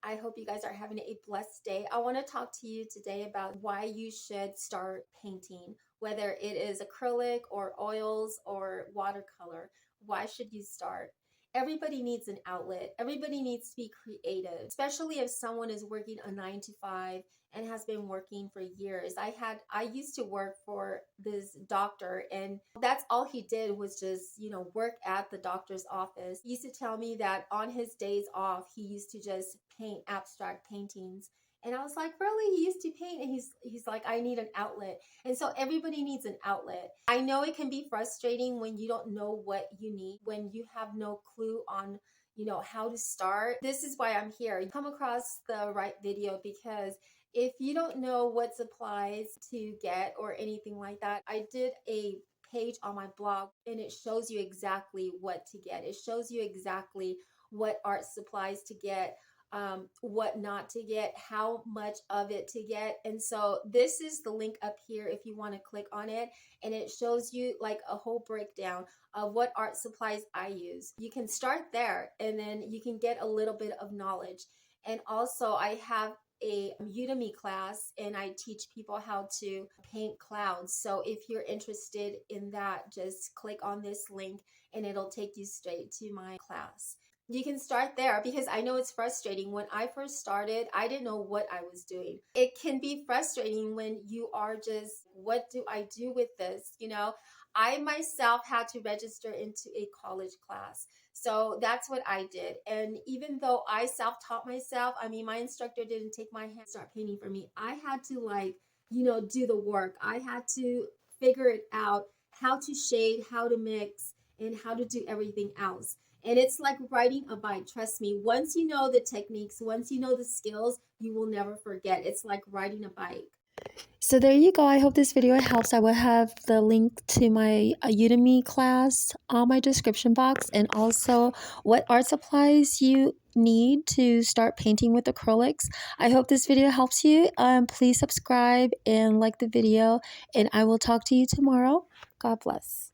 I hope you guys are having a blessed day. I want to talk to you today about why you should start painting, whether it is acrylic or oils or watercolor. Why should you start? Everybody needs an outlet. Everybody needs to be creative, especially if someone is working a 9 to 5 and has been working for years. I used to work for this doctor, and that's all he did was just, work at the doctor's office. He used to tell me that on his days off, he used to just paint abstract paintings. And I was like, really? He used to paint? And he's like, I need an outlet. And so everybody needs an outlet. I know it can be frustrating when you don't know what you need, when you have no clue on how to start. This is why I'm here. You come across the right video, because if you don't know what supplies to get or anything like that, I did a page on my blog and it shows you exactly what to get. It shows you exactly what art supplies to get, what not to get, how much of it to get. And so this is the link up here if you want to click on it, and it shows you like a whole breakdown of what art supplies I use. You can start there and then you can get a little bit of knowledge. And also I have a Udemy class and I teach people how to paint clouds. So if you're interested in that, just click on this link and it'll take you straight to my class. You can start there, because I know it's frustrating. When I first started, I didn't know what I was doing. It can be frustrating when you are just, what do I do with this? I myself had to register into a college class. So that's what I did. And even though I self-taught myself, my instructor didn't take my hand, start painting for me. I had to do the work. I had to figure it out, how to shade, how to mix, and how to do everything else. And it's like riding a bike. Trust me, once you know the techniques, once you know the skills, you will never forget. It's like riding a bike. So there you go. I hope this video helps. I will have the link to my Udemy class on my description box, and also what art supplies you need to start painting with acrylics. I hope this video helps you. Please subscribe and like the video, and I will talk to you tomorrow. God bless.